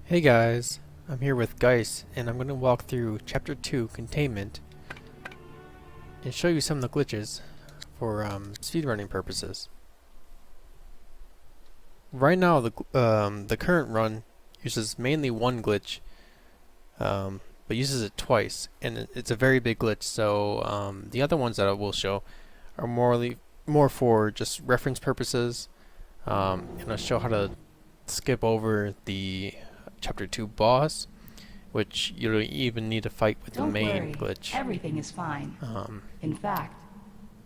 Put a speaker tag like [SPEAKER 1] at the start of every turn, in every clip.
[SPEAKER 1] Hey guys, I'm here with Geist, and I'm going to walk through Chapter 2, Containment, and show you some of the glitches for speedrunning purposes. Right now, the current run uses mainly one glitch, but uses it twice, and it's a very big glitch, so the other ones that I will show are more for just reference purposes, and I'll show how to skip over the Chapter 2 boss, which you don't even need to fight with the main glitch.
[SPEAKER 2] Everything is fine. In fact,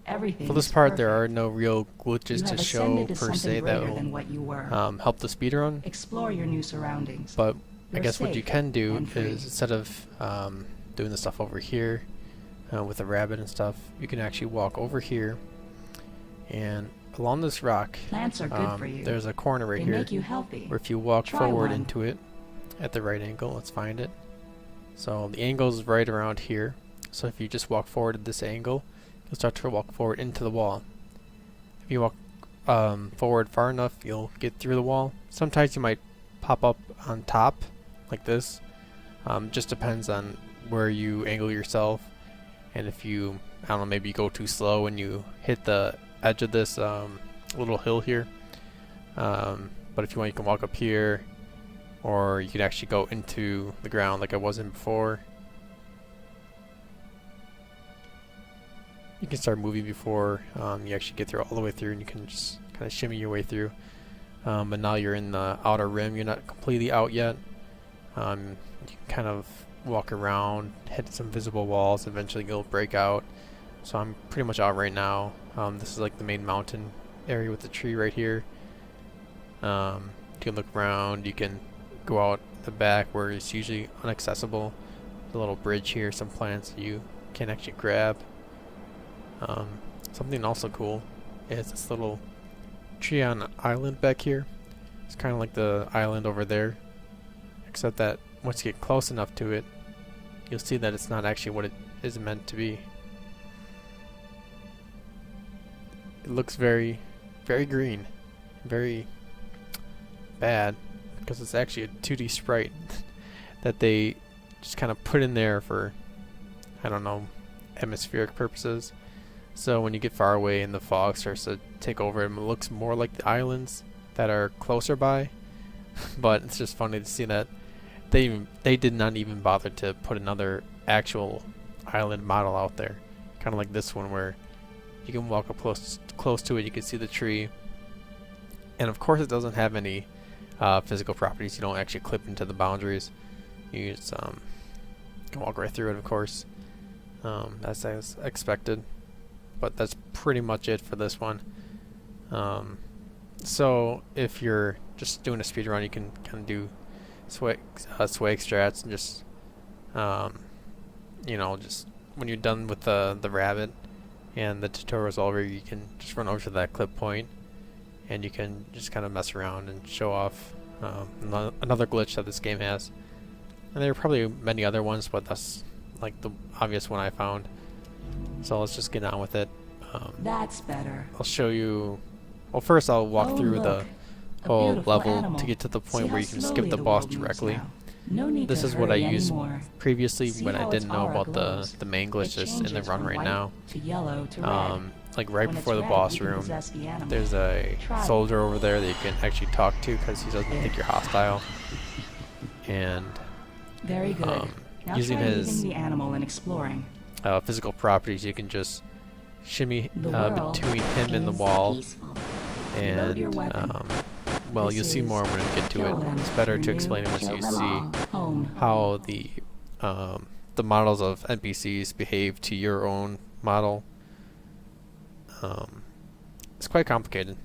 [SPEAKER 2] everything
[SPEAKER 1] For this
[SPEAKER 2] is
[SPEAKER 1] part,
[SPEAKER 2] perfect.
[SPEAKER 1] there are no real glitches to show per se that will
[SPEAKER 2] what you were.
[SPEAKER 1] help the speedrun.
[SPEAKER 2] Explore your new surroundings.
[SPEAKER 1] But I
[SPEAKER 2] You're
[SPEAKER 1] guess what you
[SPEAKER 2] safe
[SPEAKER 1] can do
[SPEAKER 2] and free.
[SPEAKER 1] is, instead of doing the stuff over here with the rabbit and stuff, you can actually walk over here, and along this rock,
[SPEAKER 2] Plants are good for you.
[SPEAKER 1] there's a corner right
[SPEAKER 2] They
[SPEAKER 1] here
[SPEAKER 2] make you healthy.
[SPEAKER 1] where if you walk
[SPEAKER 2] Try
[SPEAKER 1] forward
[SPEAKER 2] one.
[SPEAKER 1] into it at the right angle, let's find it. So the angle is right around here. So if you just walk forward at this angle, you'll start to walk forward into the wall. If you walk forward far enough, you'll get through the wall. Sometimes you might pop up on top, like this. Just depends on where you angle yourself, and if you, I don't know, maybe you go too slow and you hit the edge of this little hill here. But if you want, you can walk up here, or you could actually go into the ground like I was in before. You can start moving before you actually get through all the way through, and you can just kind of shimmy your way through. But now you're in the outer rim, you're not completely out yet. You can kind of walk around, hit some visible walls, eventually you'll break out. So I'm pretty much out right now. This is like the main mountain area with the tree right here. You can look around, you can go out the back where it's usually inaccessible. There's a little bridge here, some plants you can actually grab. Something also cool is this little tree on an island back here. It's kind of like the island over there, except that once you get close enough to it, you'll see that it's not actually what it is meant to be. It looks very, very green, very bad, because it's actually a 2D sprite that they just kind of put in there for, I don't know, atmospheric purposes. So when you get far away and the fog starts to take over, it looks more like the islands that are closer by. But it's just funny to see that they did not even bother to put another actual island model out there, kind of like this one where you can walk up close to it, you can see the tree, and of course it doesn't have any physical properties. You don't actually clip into the boundaries. You just can walk right through it, of course, as expected. But that's pretty much it for this one. So if you're just doing a speed run, you can kind of do swag strats and just just when you're done with the rabbit and the tutorial's over, you can just run over to that clip point and you can just kind of mess around and show off another glitch that this game has. And there are probably many other ones, but that's like the obvious one I found. So let's just get on with it.
[SPEAKER 2] That's better.
[SPEAKER 1] I'll show you. Well, first I'll walk through the whole level to get to the point where you can skip the boss directly. This is what I used previously when I didn't know about the main glitches in the run right now. Like right before the boss room, there's a soldier over there that you can actually talk to because he doesn't think you're hostile. And
[SPEAKER 2] Very good. Now
[SPEAKER 1] using
[SPEAKER 2] try
[SPEAKER 1] his
[SPEAKER 2] the animal and exploring.
[SPEAKER 1] physical properties, you can just shimmy between him and the wall, and well, you'll see more when we get to it. It's better to explain it once you see how the models of NPCs behave to your own model. It's quite complicated,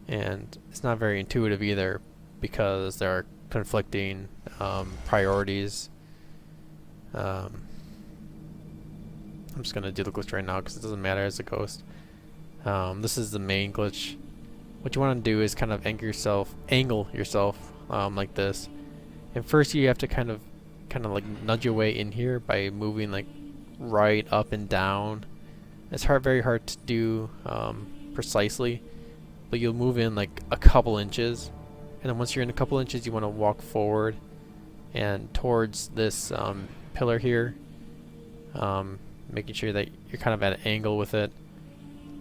[SPEAKER 1] and it's not very intuitive either, because there are conflicting priorities. I'm just gonna do the glitch right now because it doesn't matter as a ghost. This is the main glitch. What you want to do is kind of angle yourself like this. And first you have to kind of like nudge your way in here by moving like right up and down. It's very hard to do precisely, but you'll move in like a couple inches, And then once you're in a couple inches, you want to walk forward and towards this pillar here, making sure that you're kind of at an angle with it,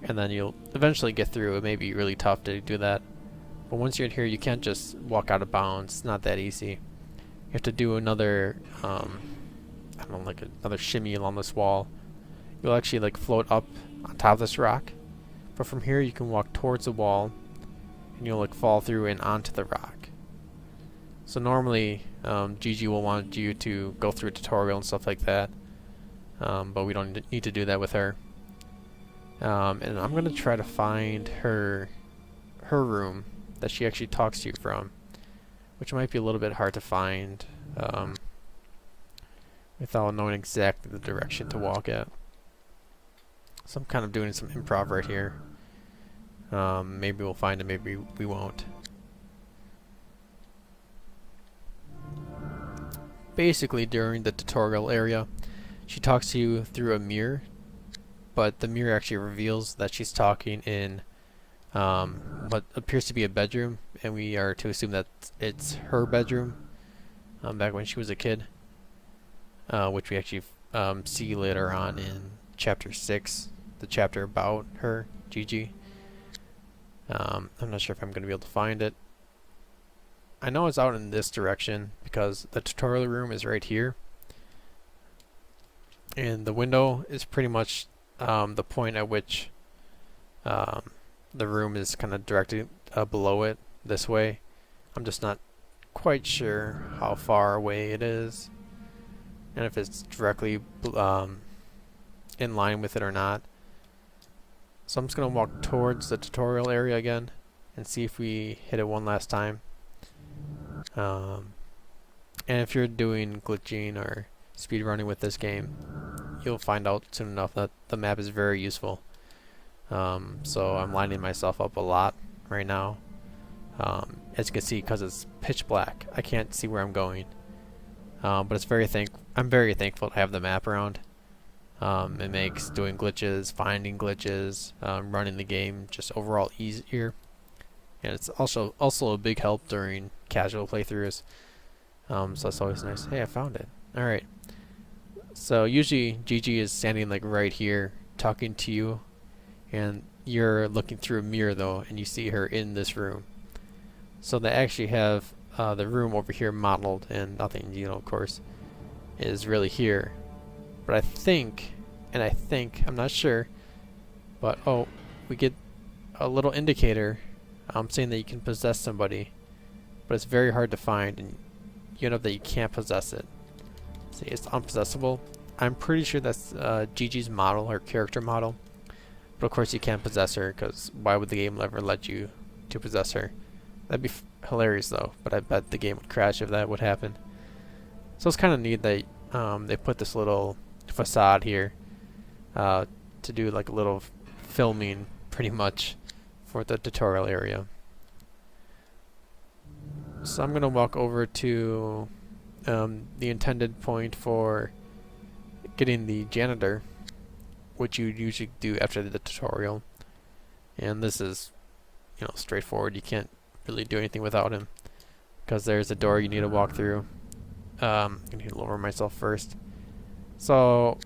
[SPEAKER 1] and then you'll eventually get through. It may be really tough to do that, but once you're in here, you can't just walk out of bounds. It's not that easy. You have to do another, I don't know, like another shimmy along this wall. You'll actually like float up on top of this rock, but from here you can walk towards the wall, and you'll like fall through and onto the rock. So normally, Gigi will want you to go through a tutorial and stuff like that, but we don't need to do that with her. And I'm gonna try to find her room that she actually talks to you from, which might be a little bit hard to find without knowing exactly the direction to walk at. So I'm kind of doing some improv right here. Maybe we'll find it, maybe we won't. Basically, during the tutorial area, she talks to you through a mirror, but the mirror actually reveals that she's talking in what appears to be a bedroom, and we are to assume that it's her bedroom back when she was a kid, which we actually see later on in chapter 6, the chapter about her, Gigi. I'm not sure if I'm going to be able to find it. I know it's out in this direction because the tutorial room is right here, and the window is pretty much the point at which the room is kind of directed below it this way. I'm just not quite sure how far away it is and if it's directly in line with it or not. So I'm just going to walk towards the tutorial area again and see if we hit it one last time. And if you're doing glitching or speedrunning with this game, you'll find out soon enough that the map is very useful. So I'm lining myself up a lot right now. As you can see, because it's pitch black, I can't see where I'm going. But it's I'm very thankful to have the map around. It makes doing glitches, finding glitches, running the game just overall easier. And it's also a big help during casual playthroughs. So that's always nice. Hey, I found it. Alright. So usually Gigi is standing like right here talking to you, and you're looking through a mirror though, and you see her in this room. So they actually have the room over here modeled, and nothing, of course, is really here. But I think, I'm not sure, but we get a little indicator saying that you can possess somebody, but it's very hard to find, and you know that you can't possess it. See, it's unpossessable. I'm pretty sure that's Gigi's model, her character model, but of course you can't possess her, because why would the game ever let you to possess her? That'd be hilarious though, but I bet the game would crash if that would happen. So it's kind of neat that they put this little facade here to do like a little filming pretty much for the tutorial area. So I'm gonna walk over to the intended point for getting the janitor, which you usually do after the tutorial, and this is straightforward. You can't really do anything without him because there's a door you need to walk through. I'm gonna lower myself first. So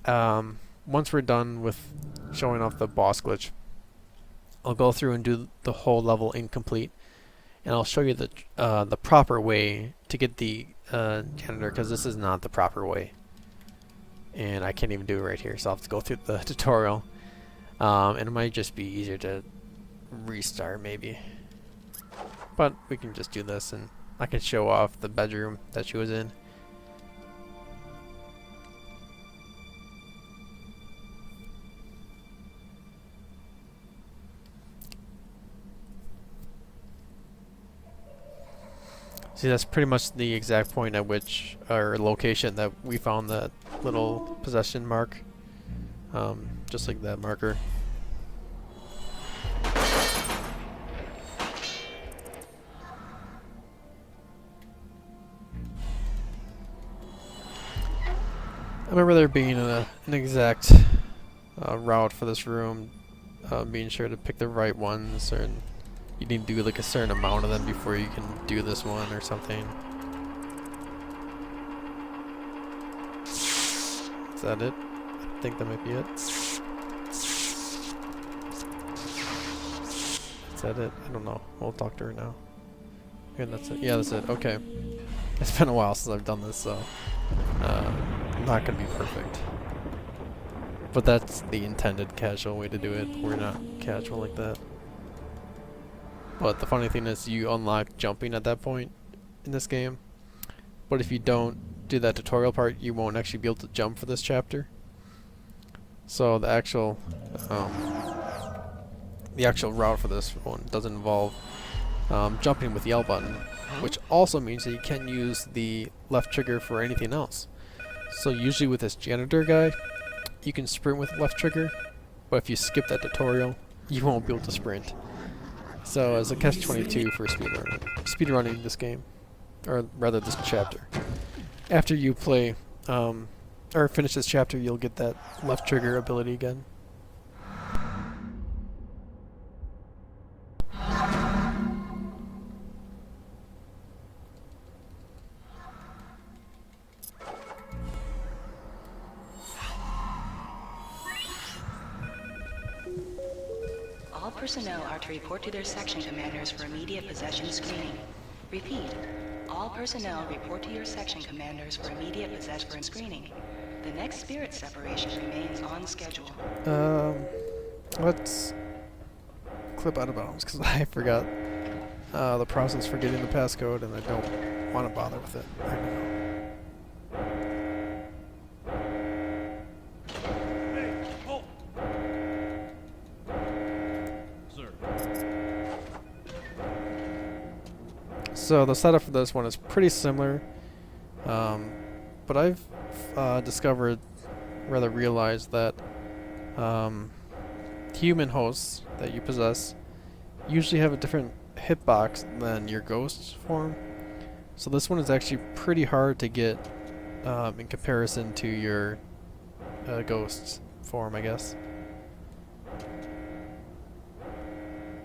[SPEAKER 1] once we're done with showing off the boss glitch, I'll go through and do the whole level incomplete, and I'll show you the proper way to get the janitor, because this is not the proper way, and I can't even do it right here, so I'll have to go through the tutorial, and it might just be easier to restart maybe, but we can just do this, and I can show off the bedroom that she was in. See, that's pretty much the exact point at which, or location that we found that little possession mark. Just like that marker. I remember there being an exact route for this room, being sure to pick the right ones, and you need to do like a certain amount of them before you can do this one or something. Is that it? I think that might be it. Is that it? I don't know. We'll talk to her now. Okay, that's it. Yeah, that's it. Okay. It's been a while since I've done this, so not gonna be perfect. But that's the intended casual way to do it. We're not casual like that. But the funny thing is you unlock jumping at that point in this game. But if you don't do that tutorial part, you won't actually be able to jump for this chapter. So the actual route for this one doesn't involve jumping with the L button, which also means that you can't use the left trigger for anything else. So usually with this janitor guy, you can sprint with left trigger, but if you skip that tutorial, you won't be able to sprint. So as a catch-22 for speedrunning this game, or rather this chapter, after you play or finish this chapter, you'll get that left trigger ability again.
[SPEAKER 2] All personnel are to report to their section commanders for immediate possession screening. Repeat. All personnel report to your section commanders for immediate possession screening. The next spirit separation remains on schedule.
[SPEAKER 1] Let's clip out of bounds because I forgot the process for getting the passcode and I don't want to bother with it right now. So the setup for this one is pretty similar, but I've realized that human hosts that you possess usually have a different hitbox than your ghost form. So this one is actually pretty hard to get in comparison to your ghost form, I guess.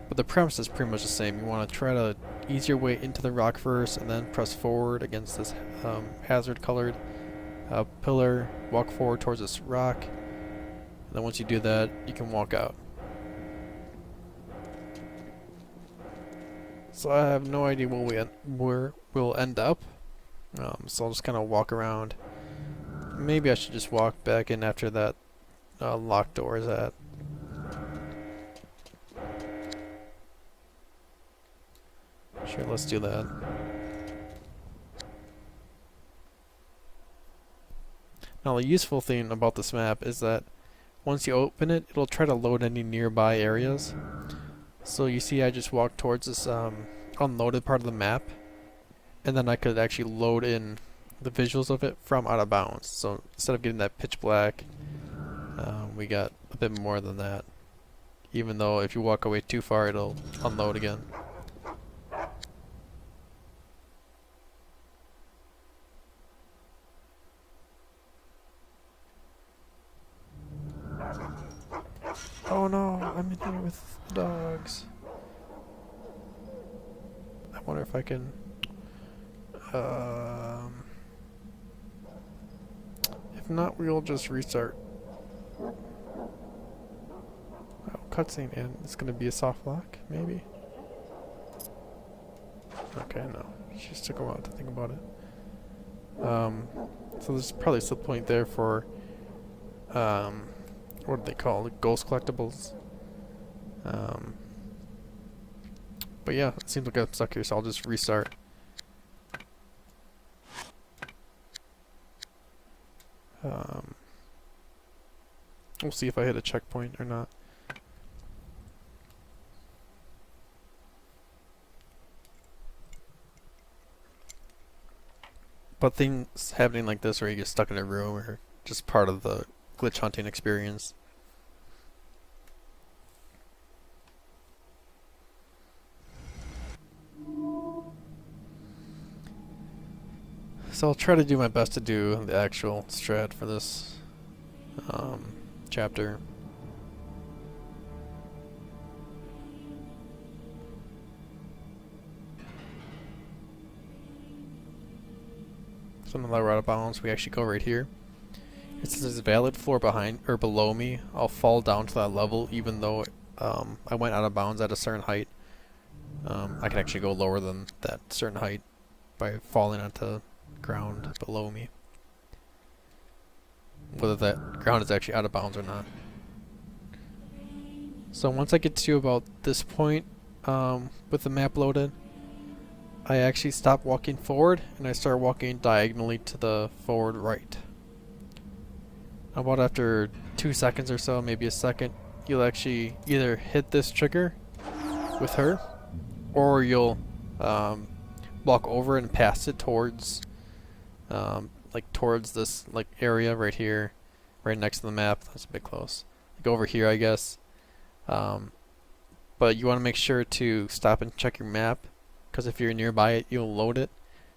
[SPEAKER 1] But the premise is pretty much the same. You want to try to ease your way into the rock first and then press forward against this hazard colored pillar, walk forward towards this rock, and then once you do that you can walk out. So I have no idea where we'll end up, so I'll just kind of walk around. Maybe I should just walk back in after that locked door is at. Sure, let's do that. Now the useful thing about this map is that once you open it, it'll try to load any nearby areas. So you see I just walked towards this unloaded part of the map, and then I could actually load in the visuals of it from out of bounds. So instead of getting that pitch black, we got a bit more than that. Even though if you walk away too far, it'll unload again. Oh no, I'm in here with the dogs. I wonder if I can... if not, we'll just restart. Oh, cutscene, and it's gonna be a soft lock, maybe? Okay, no. She just took a while to think about it. So there's probably still a point there for... what do they call it? Ghost collectibles. But yeah, it seems like I'm stuck here, so I'll just restart. We'll see if I hit a checkpoint or not. But things happening like this where you get stuck in a room are just part of the glitch hunting experience. So I'll try to do my best to do the actual strat for this chapter. So now that we're out of bounds, we actually go right here. It says there's a valid floor behind or below me. I'll fall down to that level even though I went out of bounds at a certain height. I can actually go lower than that certain height by falling onto ground below me. Whether that ground is actually out of bounds or not. So once I get to about this point with the map loaded, I actually stop walking forward and I start walking diagonally to the forward right. About after 2 seconds or so, maybe a second, you'll actually either hit this trigger with her, or you'll walk over and pass it towards like towards this like area right here, right next to the map. That's a bit close. Like over here, I guess. But you want to make sure to stop and check your map, because if you're nearby it, you'll load it.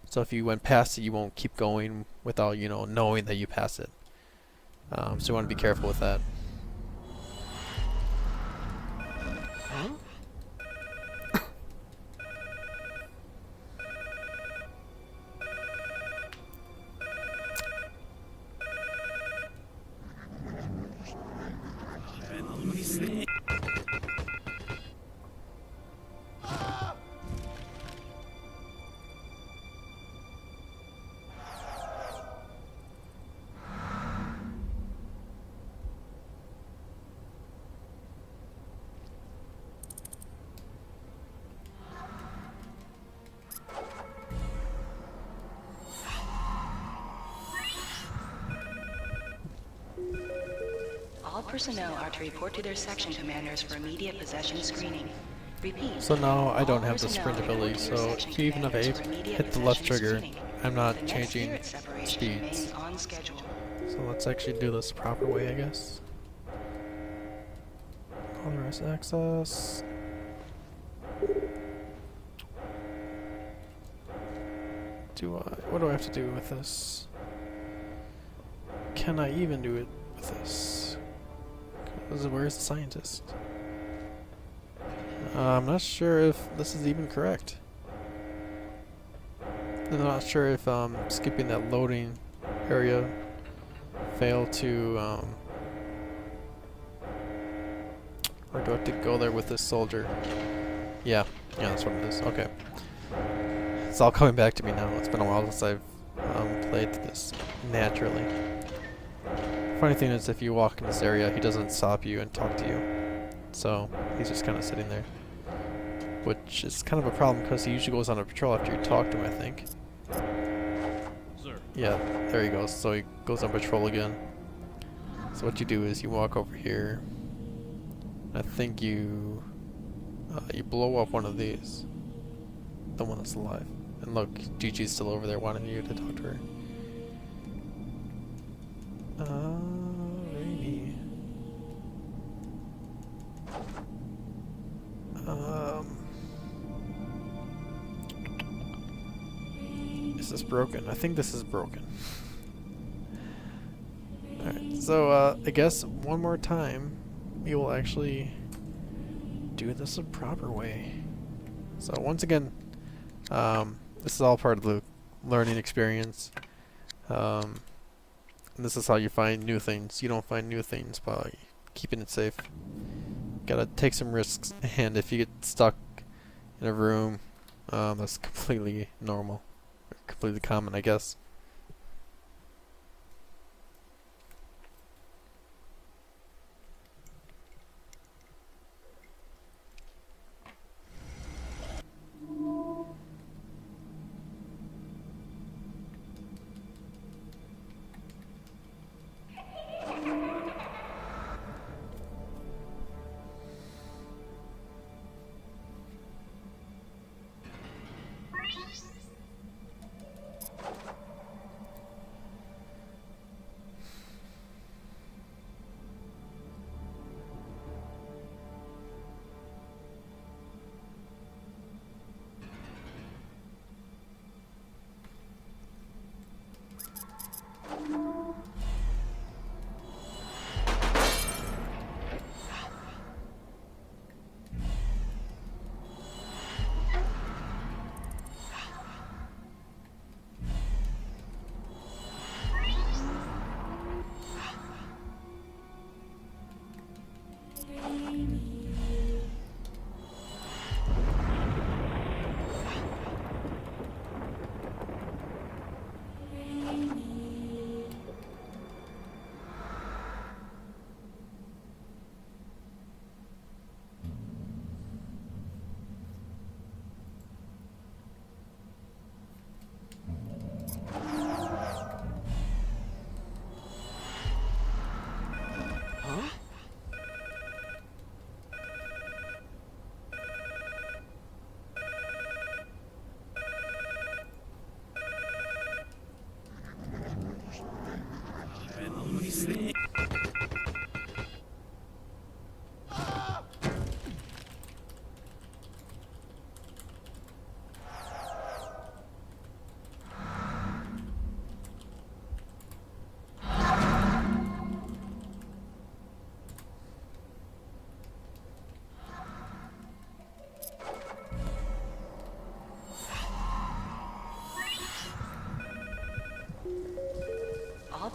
[SPEAKER 1] So if you went past it, you won't keep going without, you know, knowing that you passed it. So you want to be careful with that.
[SPEAKER 2] All personnel are to report to their section commanders for immediate possession screening. Repeat.
[SPEAKER 1] So now I don't
[SPEAKER 2] All
[SPEAKER 1] have the
[SPEAKER 2] personnel
[SPEAKER 1] sprint
[SPEAKER 2] report
[SPEAKER 1] ability,
[SPEAKER 2] to their
[SPEAKER 1] so
[SPEAKER 2] section
[SPEAKER 1] even if I
[SPEAKER 2] commanders for immediate
[SPEAKER 1] hit the left
[SPEAKER 2] possession
[SPEAKER 1] trigger,
[SPEAKER 2] screening.
[SPEAKER 1] I'm not
[SPEAKER 2] The next
[SPEAKER 1] changing
[SPEAKER 2] spirit separation
[SPEAKER 1] speeds.
[SPEAKER 2] remains on schedule.
[SPEAKER 1] So let's actually do this the proper way, I guess. Authorized access. What do I have to do with this? Can I even do it with this? 'Cause where's the scientist? I'm not sure if this is even correct. I'm not sure if skipping that loading area failed to or do I have to go there with this soldier? Yeah, that's what it is. Okay. It's all coming back to me now. It's been a while since I've played this naturally. Funny thing is, if you walk in this area, he doesn't stop you and talk to you. So, he's just kind of sitting there. Which is kind of a problem, because he usually goes on a patrol after you talk to him, I think.
[SPEAKER 3] Sir.
[SPEAKER 1] Yeah, there he goes. So he goes on patrol again. So what you do is you walk over here. I think you blow up one of these. The one that's alive. And look, Gigi's still over there wanting you to talk to her. Maybe. Is this broken? I think this is broken. Alright, so I guess one more time we will actually do this a proper way. So once again, this is all part of the learning experience. And this is how you find new things. You don't find new things by keeping it safe. Gotta take some risks, and if you get stuck in a room, that's completely normal. Or completely common, I guess.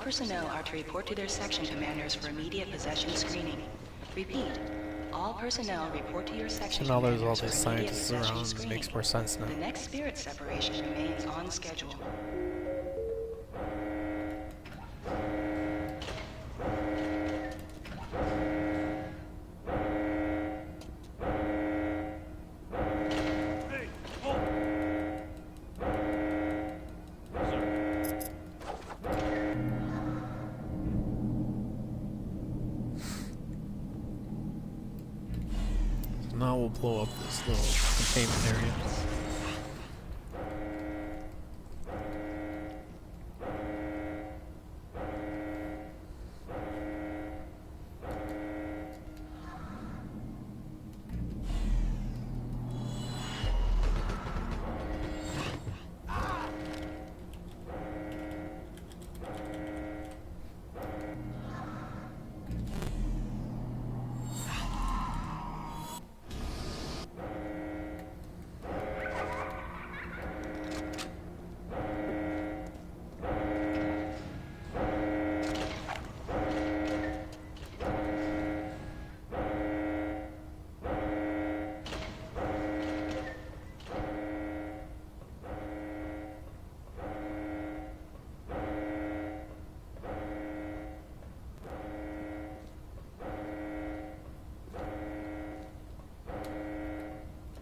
[SPEAKER 2] personnel are to report to their section commanders for immediate possession screening. Repeat, all personnel report to your section
[SPEAKER 1] So now there's all
[SPEAKER 2] commanders for
[SPEAKER 1] these
[SPEAKER 2] immediate
[SPEAKER 1] scientists
[SPEAKER 2] possession
[SPEAKER 1] around. It
[SPEAKER 2] screening.
[SPEAKER 1] makes more sense now.
[SPEAKER 2] The next spirit separation remains on schedule.
[SPEAKER 3] Hey, halt! Sir.
[SPEAKER 1] So now we'll blow up this little containment area.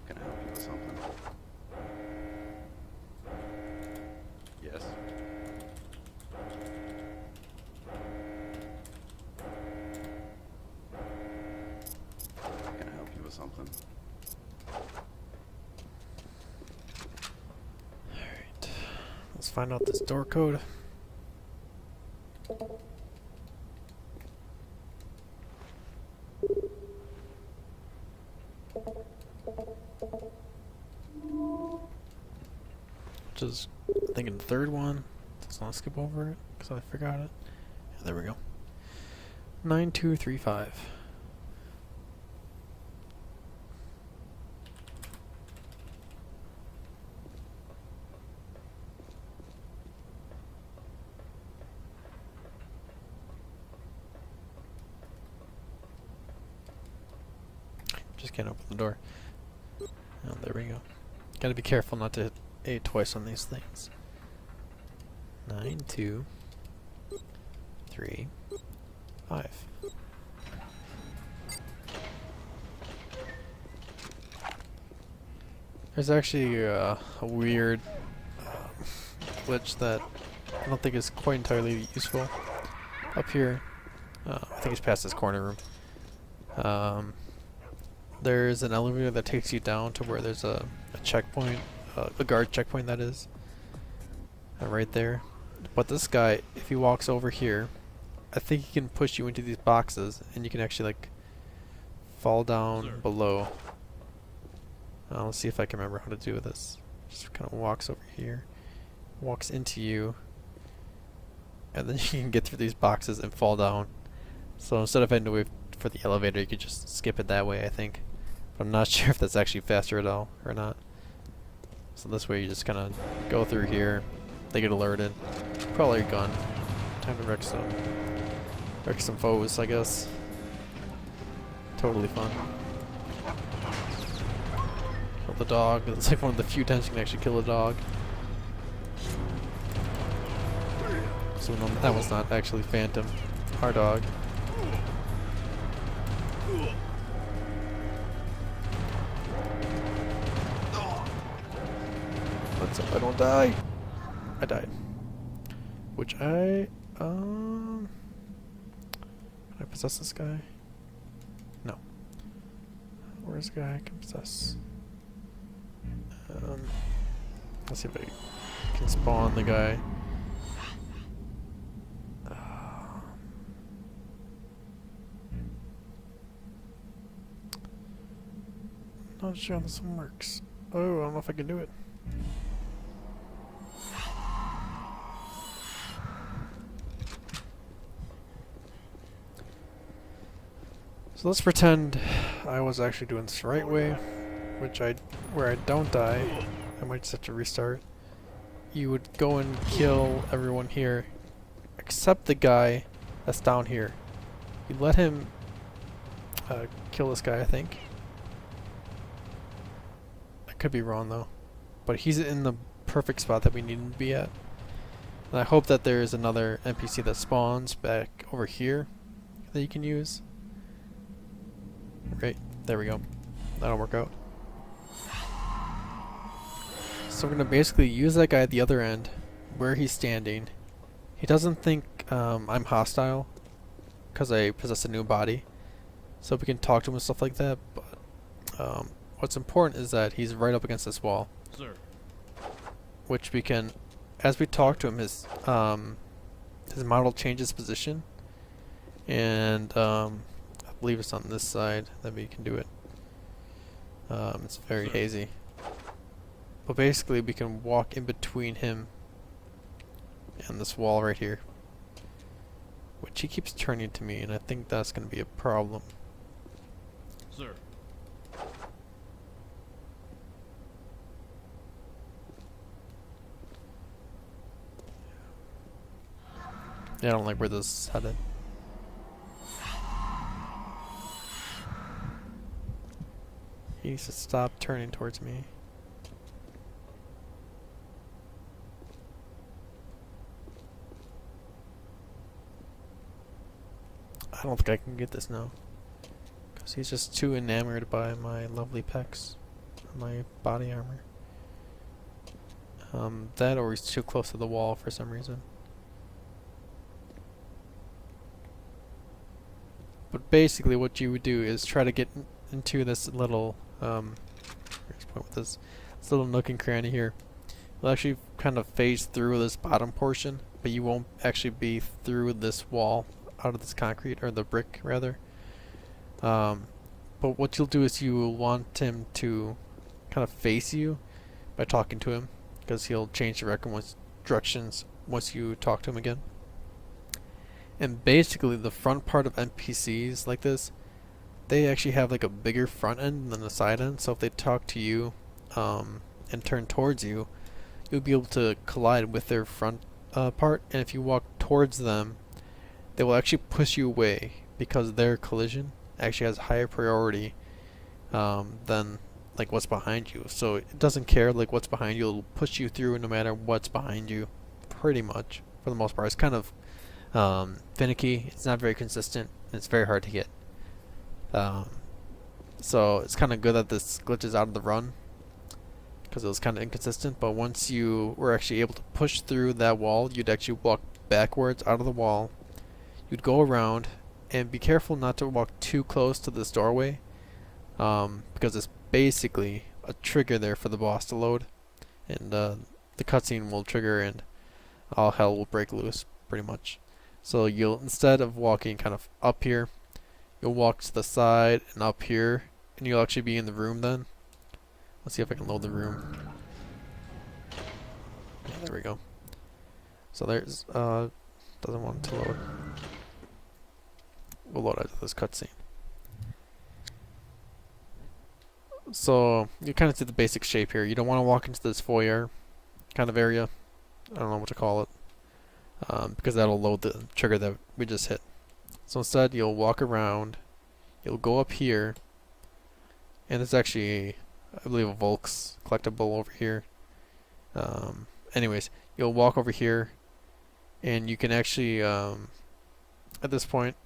[SPEAKER 4] Can I help you with something? Yes. Can I help you with something?
[SPEAKER 1] Alright. Let's find out this door code. Which is, I think, in the third one. Just want to skip over it because I forgot it. Yeah, there we go. 9235. Just can't open the door. Oh, there we go. Gotta be careful not to hit A twice on these things. 9, 2, 3, 5. There's actually a weird glitch that I don't think is quite entirely useful. Up here, I think it's past this corner room. There's an elevator that takes you down to where there's a checkpoint, a guard checkpoint that is, right there. But this guy, if he walks over here, I think he can push you into these boxes, and you can actually like fall down
[SPEAKER 3] Sir.
[SPEAKER 1] below. Let's see if I can remember how to do this. Just kind of walks over here, walks into you, and then you can get through these boxes and fall down. So instead of having to wait for the elevator, you could just skip it that way, I think. But I'm not sure if that's actually faster at all or not. So this way you just kind of go through here, they get alerted. Probably gone. Time to wreck some foes, I guess. Totally fun. Kill the dog. It's like one of the few times you can actually kill a dog. So no, that was not actually Phantom, our dog. Let's hope I don't die. I died. Which can I possess this guy? No. Where's the guy I can possess? Let's see if I can spawn the guy. Not sure how this one works. Oh, I don't know if I can do it. So let's pretend I was actually doing this the right way, where I don't die. I might just have to restart. You would go and kill everyone here, except the guy that's down here. You let him kill this guy, I think. I could be wrong though. But he's in the perfect spot that we need him to be at. And I hope that there is another NPC that spawns back over here that you can use. Right, there we go. That'll work out. So we're going to basically use that guy at the other end, where he's standing. He doesn't think I'm hostile, because I possess a new body. So we can talk to him and stuff like that, but what's important is that he's right up against this wall.
[SPEAKER 3] Sir.
[SPEAKER 1] Which we can, as we talk to him, his model changes position. And I believe it's on this side that we can do it. It's very hazy. But basically we can walk in between him and this wall right here. Which he keeps turning to me, and I think that's going to be a problem.
[SPEAKER 3] Sir.
[SPEAKER 1] Yeah, I don't like where this is headed. He needs to stop turning towards me. I don't think I can get this now. Because he's just too enamored by my lovely pecs. My body armor. That or he's too close to the wall for some reason. But basically what you would do is try to get into this little this little nook and cranny here. You'll actually kind of phase through this bottom portion, but you won't actually be through this wall out of this concrete, or the brick rather. But what you'll do is you will want him to kind of face you by talking to him, because he'll change directions once you talk to him again. And basically the front part of NPCs like this, they actually have like a bigger front end than the side end, so if they talk to you and turn towards you, you'll be able to collide with their front part, and if you walk towards them, they will actually push you away, because their collision actually has higher priority than like what's behind you. So it doesn't care like what's behind you, it'll push you through no matter what's behind you, pretty much, for the most part. It's kind of finicky, it's not very consistent, and it's very hard to get. So it's kind of good that this glitches out of the run, because it was kind of inconsistent, but once you were actually able to push through that wall, you'd actually walk backwards out of the wall. You'd go around, and be careful not to walk too close to this doorway, because it's basically a trigger there for the boss to load, and the cutscene will trigger and all hell will break loose, pretty much. So you'll, instead of walking kind of up here, you'll walk to the side and up here, and you'll actually be in the room then. Let's see if I can load the room. Yeah, there we go. So there's doesn't want to load. We'll load out of this cutscene. So you kind of see the basic shape here. You don't want to walk into this foyer kind of area. I don't know what to call it, because that'll load the trigger that we just hit. So instead, you'll walk around. You'll go up here, and there's actually, I believe, a Volks collectible over here. Anyways, you'll walk over here, and you can actually, at this point,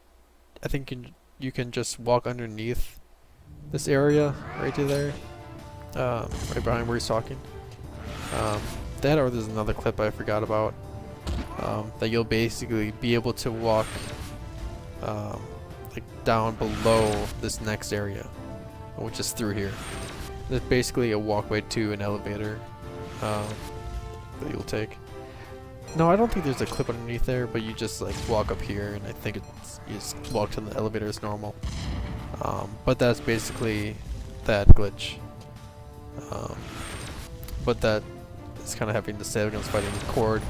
[SPEAKER 1] I think you can just walk underneath this area right to there, right behind where he's talking. That, or there's another clip I forgot about, that you'll basically be able to walk like down below this next area, which is through here. There's basically a walkway to an elevator that you'll take. No, I don't think there's a clip underneath there, but you just like walk up here, and I think it's, you just walk to the elevator as normal. But that's basically that glitch. But that is kind of having to save against fighting with Cord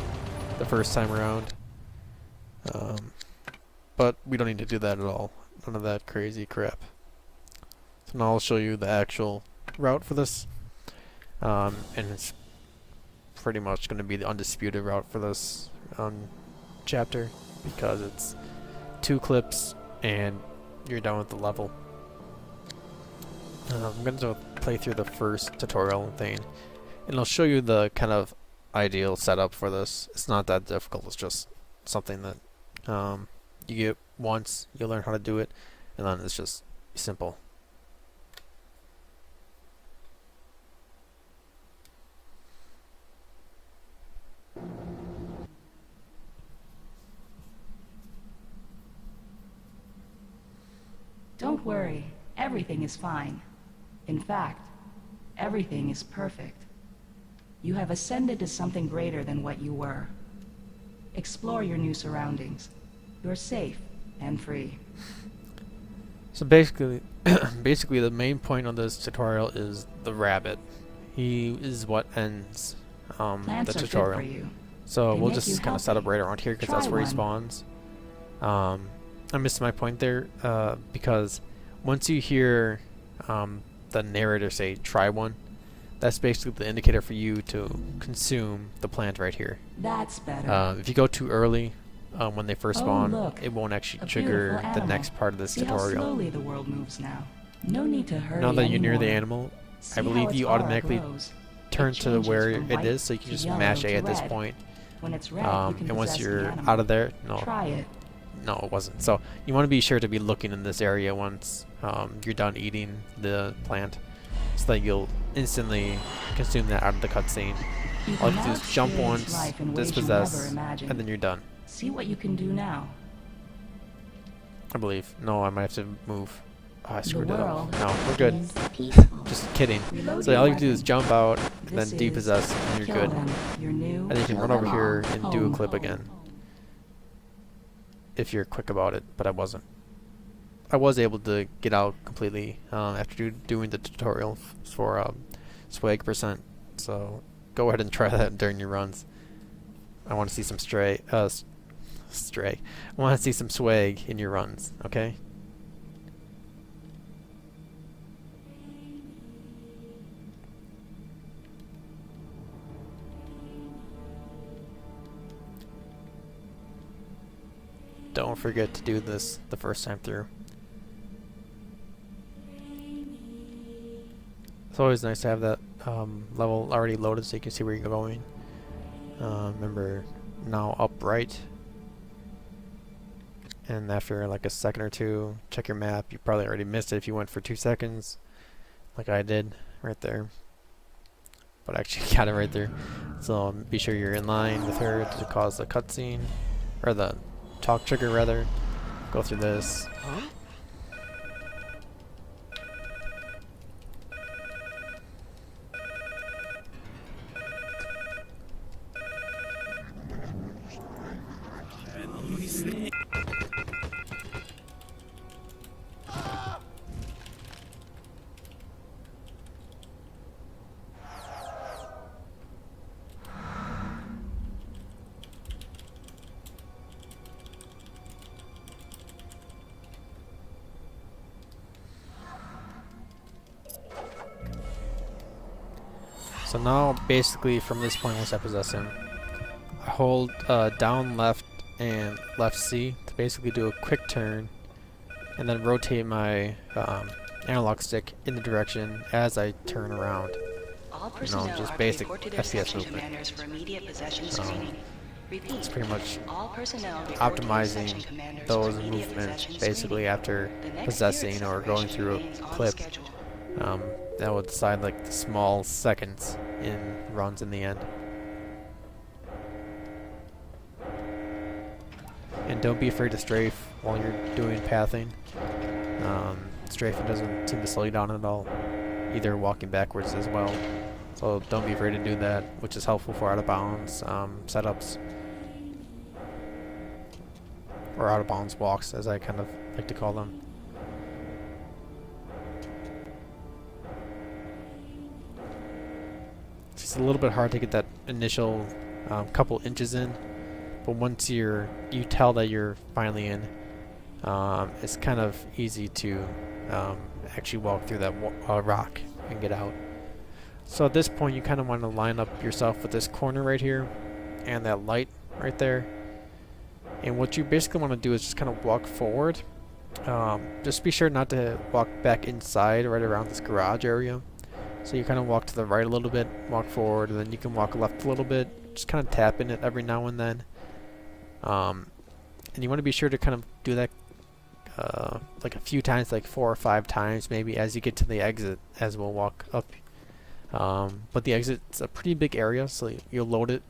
[SPEAKER 1] the first time around. But we don't need to do that at all. None of that crazy crap. So now I'll show you the actual route for this. And it's pretty much going to be the undisputed route for this. chapter because it's 2 clips and you're done with the level. I'm going to play through the first tutorial thing, and it'll show you the kind of ideal setup for this. It's not that difficult, it's just something that you get once, you learn how to do it, and then it's just simple.
[SPEAKER 2] Don't worry, everything is fine. In fact, everything is perfect. You have ascended to something greater than what you were. Explore your new surroundings. You're safe and free.
[SPEAKER 1] So basically, basically the main point of this tutorial is the rabbit. He is what ends
[SPEAKER 2] Plants
[SPEAKER 1] the
[SPEAKER 2] are
[SPEAKER 1] tutorial.
[SPEAKER 2] good for you.
[SPEAKER 1] So
[SPEAKER 2] They
[SPEAKER 1] we'll
[SPEAKER 2] make you
[SPEAKER 1] just kind of set up
[SPEAKER 2] healthy.
[SPEAKER 1] right around here because
[SPEAKER 2] Try
[SPEAKER 1] that's where he
[SPEAKER 2] one.
[SPEAKER 1] spawns. I missed my point there because once you hear the narrator say try one, that's basically the indicator for you to consume the plant right here.
[SPEAKER 2] That's better.
[SPEAKER 1] If you go too early when they first
[SPEAKER 2] Oh,
[SPEAKER 1] spawn,
[SPEAKER 2] look,
[SPEAKER 1] it won't actually
[SPEAKER 2] a
[SPEAKER 1] trigger
[SPEAKER 2] beautiful
[SPEAKER 1] the
[SPEAKER 2] animal.
[SPEAKER 1] next part of this
[SPEAKER 2] See how
[SPEAKER 1] tutorial.
[SPEAKER 2] slowly the world moves now. No need to hurry
[SPEAKER 1] Now that you're near the
[SPEAKER 2] anymore.
[SPEAKER 1] animal,
[SPEAKER 2] See
[SPEAKER 1] I
[SPEAKER 2] how
[SPEAKER 1] believe
[SPEAKER 2] its
[SPEAKER 1] you
[SPEAKER 2] aura
[SPEAKER 1] automatically
[SPEAKER 2] glows.
[SPEAKER 1] turn
[SPEAKER 2] It
[SPEAKER 1] to
[SPEAKER 2] changes
[SPEAKER 1] where
[SPEAKER 2] from
[SPEAKER 1] it
[SPEAKER 2] white
[SPEAKER 1] is, so you can
[SPEAKER 2] to
[SPEAKER 1] just
[SPEAKER 2] yellow
[SPEAKER 1] mash A
[SPEAKER 2] to
[SPEAKER 1] at this
[SPEAKER 2] red.
[SPEAKER 1] point.
[SPEAKER 2] When it's red, you can
[SPEAKER 1] And once
[SPEAKER 2] possess the
[SPEAKER 1] you're
[SPEAKER 2] animal.
[SPEAKER 1] out of there, no,
[SPEAKER 2] Try it.
[SPEAKER 1] no, it wasn't. So you want to be sure to be looking in this area once you're done eating the plant, so that you'll instantly consume that out of the cutscene.
[SPEAKER 2] You
[SPEAKER 1] All
[SPEAKER 2] can
[SPEAKER 1] you have to
[SPEAKER 2] now
[SPEAKER 1] do is jump
[SPEAKER 2] experience
[SPEAKER 1] once,
[SPEAKER 2] life in ways you
[SPEAKER 1] dispossess,
[SPEAKER 2] never imagined.
[SPEAKER 1] and then you're done.
[SPEAKER 2] See what you can do now.
[SPEAKER 1] I believe. No, I might have to move. Oh, I
[SPEAKER 2] The
[SPEAKER 1] screwed it up.
[SPEAKER 2] world
[SPEAKER 1] No, we're good.
[SPEAKER 2] is peaceful.
[SPEAKER 1] Just kidding.
[SPEAKER 2] Reload
[SPEAKER 1] So
[SPEAKER 2] your
[SPEAKER 1] all you have to do is
[SPEAKER 2] weapon.
[SPEAKER 1] jump out, and
[SPEAKER 2] This
[SPEAKER 1] then
[SPEAKER 2] is
[SPEAKER 1] depossess, and you're
[SPEAKER 2] kill
[SPEAKER 1] good.
[SPEAKER 2] them. You're new.
[SPEAKER 1] And then you can
[SPEAKER 2] Kill
[SPEAKER 1] run over
[SPEAKER 2] them
[SPEAKER 1] here
[SPEAKER 2] all.
[SPEAKER 1] and do a
[SPEAKER 2] Home.
[SPEAKER 1] clip again, if you're quick about it, but I wasn't. I was able to get out completely after doing the tutorial for swag percent, so go ahead and try that during your runs. I want to see some stray. I want to see some swag in your runs, okay? Don't forget to do this the first time through. It's always nice to have that level already loaded so you can see where you're going. Remember, now up right. And after like a second or two, check your map. You probably already missed it if you went for 2 seconds, like I did right there. But I actually got it right there. So be sure you're in line with her to cause the cutscene, or the talk trigger rather. Go through this. So now, basically, from this point, once I possess him, I hold down left and left C to basically do a quick turn, and then rotate my analog stick in the direction as I turn around.
[SPEAKER 2] All
[SPEAKER 1] You
[SPEAKER 2] personnel
[SPEAKER 1] know, just
[SPEAKER 2] are to
[SPEAKER 1] basic
[SPEAKER 2] report to their
[SPEAKER 1] FPS
[SPEAKER 2] section
[SPEAKER 1] movement.
[SPEAKER 2] commanders for immediate possession screening. Repeat.
[SPEAKER 1] It's pretty much
[SPEAKER 2] All personnel report to their section
[SPEAKER 1] optimizing
[SPEAKER 2] commanders for
[SPEAKER 1] those
[SPEAKER 2] immediate
[SPEAKER 1] movements
[SPEAKER 2] possession
[SPEAKER 1] basically
[SPEAKER 2] screening.
[SPEAKER 1] after
[SPEAKER 2] The next
[SPEAKER 1] possessing
[SPEAKER 2] period
[SPEAKER 1] or going
[SPEAKER 2] separation
[SPEAKER 1] through
[SPEAKER 2] remains
[SPEAKER 1] a
[SPEAKER 2] on
[SPEAKER 1] clip.
[SPEAKER 2] schedule.
[SPEAKER 1] That will decide like the small seconds in runs in the end. And don't be afraid to strafe while you're doing pathing. Strafing doesn't seem to slow you down at all, either walking backwards as well. So don't be afraid to do that, which is helpful for out of bounds setups. Or out of bounds walks, as I kind of like to call them. It's just a little bit hard to get that initial couple inches in, but once you tell that you're finally in, it's kind of easy to actually walk through that rock and get out. So at this point, you kind of want to line up yourself with this corner right here and that light right there. And what you basically want to do is just kind of walk forward. Just be sure not to walk back inside right around this garage area. So you kind of walk to the right a little bit, walk forward, and then you can walk left a little bit. Just kind of tapping it every now and then. And you want to be sure to kind of do that like a few times, like 4 or 5 times maybe, as you get to the exit, as we'll walk up. But the exit's a pretty big area, so you'll load it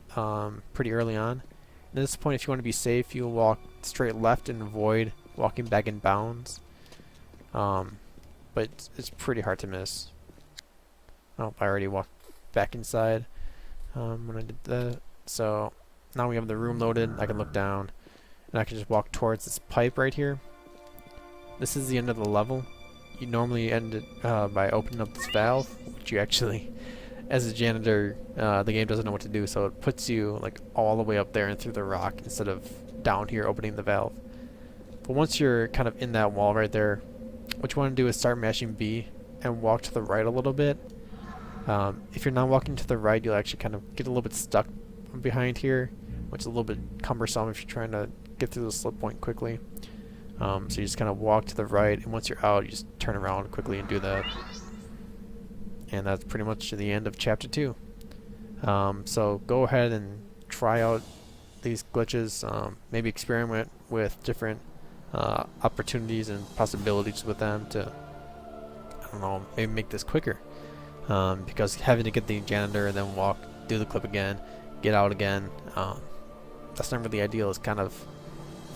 [SPEAKER 1] pretty early on. And at this point, if you want to be safe, you'll walk straight left and avoid walking back in bounds. But it's pretty hard to miss. Oh, I already walked back inside when I did that. So now we have the room loaded. I can look down, and I can just walk towards this pipe right here. This is the end of the level. You normally end it by opening up this valve, which you actually, as a janitor, the game doesn't know what to do, so it puts you like all the way up there and through the rock instead of down here opening the valve. But once you're kind of in that wall right there, what you want to do is start mashing B and walk to the right a little bit. If you're not walking to the right, you'll actually kind of get a little bit stuck behind here, which is a little bit cumbersome if you're trying to get through the slip point quickly. So you just kind of walk to the right, and once you're out, you just turn around quickly and do that. And that's pretty much the end of Chapter 2. So go ahead and try out these glitches, maybe experiment with different opportunities and possibilities with them to, I don't know, maybe make this quicker. Because having to get the janitor and then walk, do the clip again, get out again, that's not really ideal. It's kind of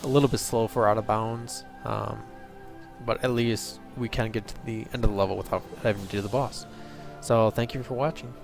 [SPEAKER 1] a little bit slow for out of bounds, but at least we can get to the end of the level without having to do the boss. So thank you for watching.